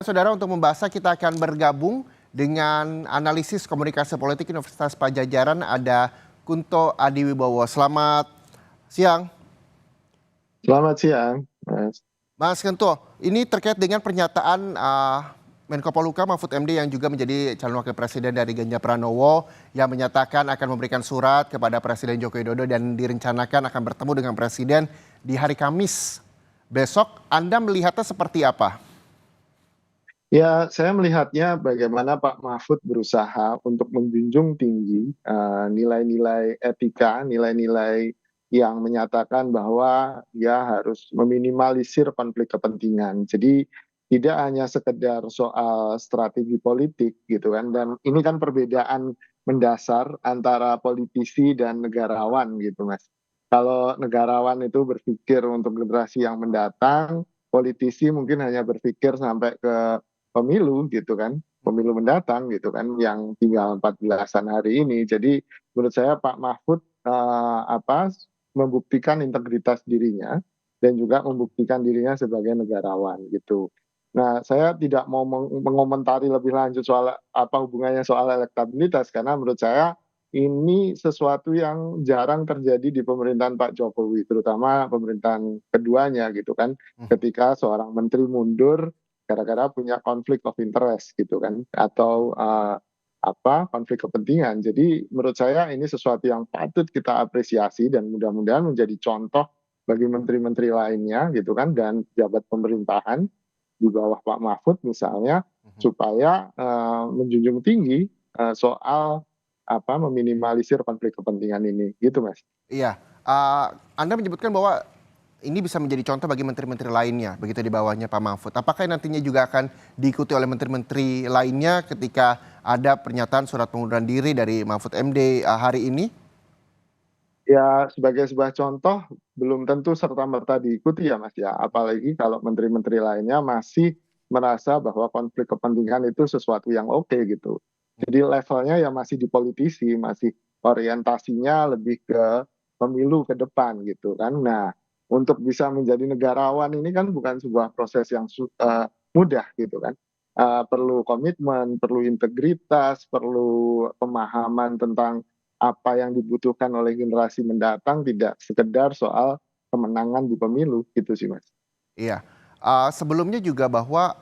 Saudara, untuk membahasnya kita akan bergabung dengan analisis komunikasi politik Universitas Padjadjaran, ada Kunto Adiwibowo. Selamat siang, Selamat siang, Mas. Mas Kunto. Ini terkait dengan pernyataan Menko Polhukam Mahfud MD yang juga menjadi calon wakil presiden dari Ganjar Pranowo yang menyatakan akan memberikan surat kepada Presiden Joko Widodo dan direncanakan akan bertemu dengan Presiden di hari Kamis besok. Anda melihatnya seperti apa? Ya, saya melihatnya bagaimana Pak Mahfud berusaha untuk menjunjung tinggi nilai-nilai etika, nilai-nilai yang menyatakan bahwa dia harus meminimalisir konflik kepentingan. Jadi tidak hanya sekedar soal strategi politik gitu kan, dan ini kan perbedaan mendasar antara politisi dan negarawan gitu, Mas. Kalau negarawan itu berpikir untuk generasi yang mendatang, politisi mungkin hanya berpikir sampai ke pemilu gitu kan, pemilu mendatang gitu kan, yang tinggal 14-an hari ini. Jadi menurut saya Pak Mahfud membuktikan integritas dirinya dan juga membuktikan dirinya sebagai negarawan gitu. Nah, saya tidak mau mengomentari lebih lanjut soal apa hubungannya soal elektabilitas karena menurut saya ini sesuatu yang jarang terjadi di pemerintahan Pak Jokowi, terutama pemerintahan keduanya gitu kan, ketika seorang menteri mundur gara-gara punya konflik of interest gitu kan, atau konflik kepentingan. Jadi menurut saya ini sesuatu yang patut kita apresiasi dan mudah-mudahan menjadi contoh bagi menteri-menteri lainnya gitu kan, dan pejabat pemerintahan di bawah Pak Mahfud misalnya, supaya menjunjung tinggi soal meminimalisir konflik kepentingan ini gitu, Mas. Iya, Anda menyebutkan bahwa ini bisa menjadi contoh bagi menteri-menteri lainnya, begitu di bawahnya Pak Mahfud. Apakah nantinya juga akan diikuti oleh menteri-menteri lainnya ketika ada pernyataan surat pengunduran diri dari Mahfud MD hari ini? Ya, sebagai sebuah contoh, belum tentu serta-merta diikuti ya Mas ya. Apalagi kalau menteri-menteri lainnya masih merasa bahwa konflik kepentingan itu sesuatu yang oke gitu. Jadi levelnya ya masih di politisi, masih orientasinya lebih ke pemilu ke depan gitu kan. Nah, untuk bisa menjadi negarawan ini kan bukan sebuah proses yang mudah gitu kan. Perlu komitmen, perlu integritas, perlu pemahaman tentang apa yang dibutuhkan oleh generasi mendatang, tidak sekedar soal kemenangan di pemilu gitu sih, Mas. Iya, sebelumnya juga bahwa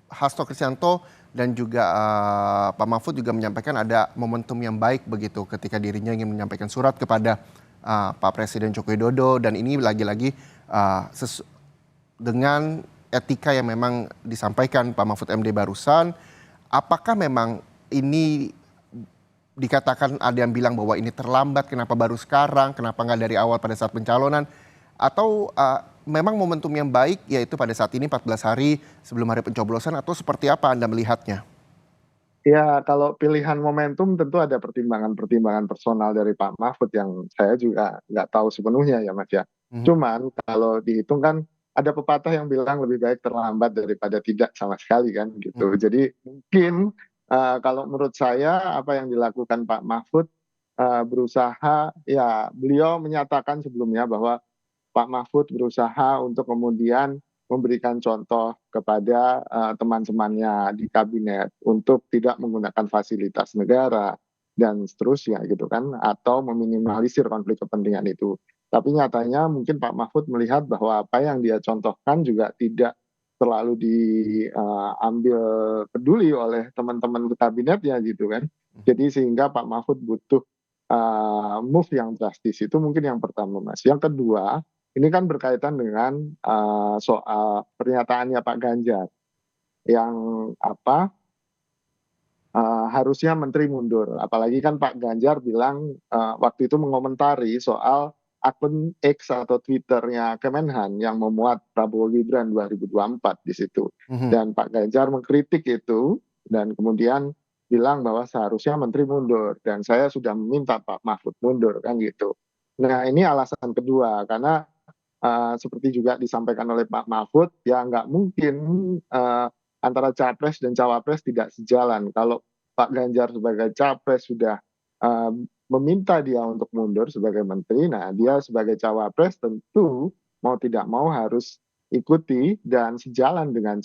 Hasto Kristianto dan juga Pak Mahfud juga menyampaikan ada momentum yang baik begitu ketika dirinya ingin menyampaikan surat kepada Pak Presiden Joko Widodo, dan ini lagi-lagi dengan etika yang memang disampaikan Pak Mahfud MD barusan. Apakah memang ini dikatakan ada yang bilang bahwa ini terlambat, kenapa baru sekarang, kenapa nggak dari awal pada saat pencalonan, atau memang momentum yang baik yaitu pada saat ini 14 hari sebelum hari pencoblosan, atau seperti apa Anda melihatnya? Ya, kalau pilihan momentum tentu ada pertimbangan-pertimbangan personal dari Pak Mahfud yang saya juga nggak tahu sepenuhnya ya, Mas ya. Mhm. Cuman kalau dihitung kan ada pepatah yang bilang lebih baik terlambat daripada tidak sama sekali kan gitu. Jadi mungkin kalau menurut saya apa yang dilakukan Pak Mahfud berusaha, ya beliau menyatakan sebelumnya bahwa Pak Mahfud berusaha untuk kemudian memberikan contoh kepada teman-temannya di kabinet untuk tidak menggunakan fasilitas negara dan seterusnya gitu kan, atau meminimalisir konflik kepentingan itu. Tapi nyatanya mungkin Pak Mahfud melihat bahwa apa yang dia contohkan juga tidak terlalu diambil peduli oleh teman-teman di kabinetnya gitu kan. Jadi sehingga Pak Mahfud butuh move yang drastis, itu mungkin yang pertama, Mas. Yang kedua, ini kan berkaitan dengan soal pernyataannya Pak Ganjar yang harusnya menteri mundur. Apalagi kan Pak Ganjar bilang waktu itu mengomentari soal akun X atau Twitternya Kemenhan yang memuat Prabowo Gibran 2024 di situ. Mhm. Dan Pak Ganjar mengkritik itu dan kemudian bilang bahwa seharusnya menteri mundur dan saya sudah meminta Pak Mahfud mundur kan gitu. Nah, ini alasan kedua karena seperti juga disampaikan oleh Pak Mahfud, ya nggak mungkin antara capres dan cawapres tidak sejalan. Kalau Pak Ganjar sebagai capres sudah uh, meminta dia untuk mundur sebagai menteri, nah dia sebagai cawapres tentu mau tidak mau harus ikuti dan sejalan dengan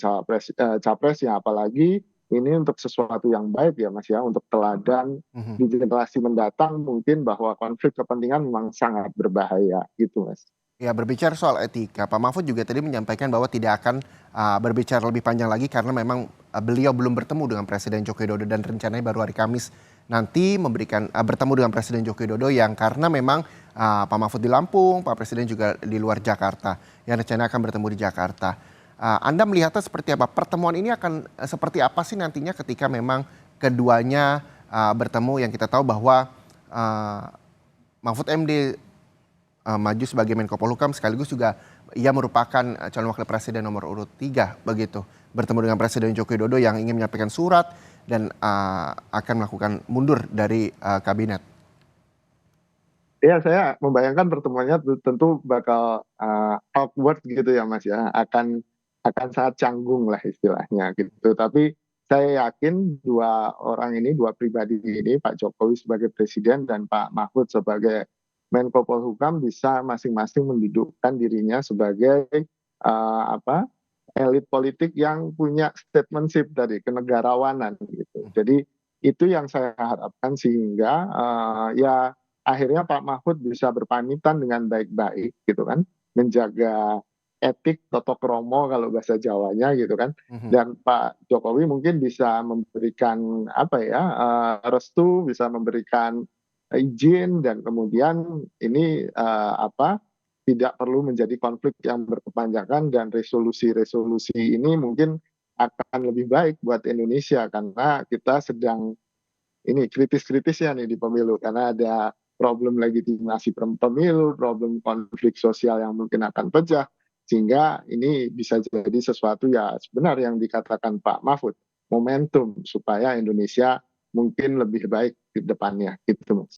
capresnya, apalagi ini untuk sesuatu yang baik ya Mas ya, untuk teladan Mhm. di generasi mendatang mungkin bahwa konflik kepentingan memang sangat berbahaya gitu Mas. Ya, berbicara soal etika, Pak Mahfud juga tadi menyampaikan bahwa tidak akan berbicara lebih panjang lagi karena memang beliau belum bertemu dengan Presiden Joko Widodo dan rencananya baru hari Kamis nanti bertemu dengan Presiden Joko Widodo yang karena memang Pak Mahfud di Lampung, Pak Presiden juga di luar Jakarta, yang rencananya akan bertemu di Jakarta. Anda melihatnya seperti apa? Pertemuan ini akan seperti apa sih nantinya ketika memang keduanya bertemu, yang kita tahu bahwa uh, Mahfud MD maju sebagai Menko Polhukam, sekaligus juga ia merupakan calon wakil presiden nomor urut 3 begitu. Bertemu dengan Presiden Joko Widodo yang ingin menyampaikan surat dan akan melakukan mundur dari kabinet. Ya, saya membayangkan pertemuannya tentu bakal awkward gitu ya Mas ya, akan sangat canggung lah istilahnya gitu. Tapi saya yakin dua orang ini, dua pribadi ini, Pak Jokowi sebagai presiden dan Pak Mahfud sebagai Menko Polhukam bisa masing-masing mendudukkan dirinya sebagai apa elit politik yang punya statementship tadi, kenegarawanan gitu. Jadi itu yang saya harapkan sehingga ya akhirnya Pak Mahfud bisa berpamitan dengan baik-baik gitu kan, menjaga etik toto kromo kalau bahasa Jawanya gitu kan, Mhm. dan Pak Jokowi mungkin bisa memberikan apa ya restu, bisa memberikan izin dan kemudian ini apa tidak perlu menjadi konflik yang berkepanjangan dan resolusi-resolusi ini mungkin akan lebih baik buat Indonesia karena kita sedang ini kritis-kritisnya nih di pemilu karena ada problem legitimasi pemilu, problem konflik sosial yang mungkin akan pecah, sehingga ini bisa jadi sesuatu ya sebenar yang dikatakan Pak Mahfud, momentum supaya Indonesia mungkin lebih baik di depannya gitu Mas.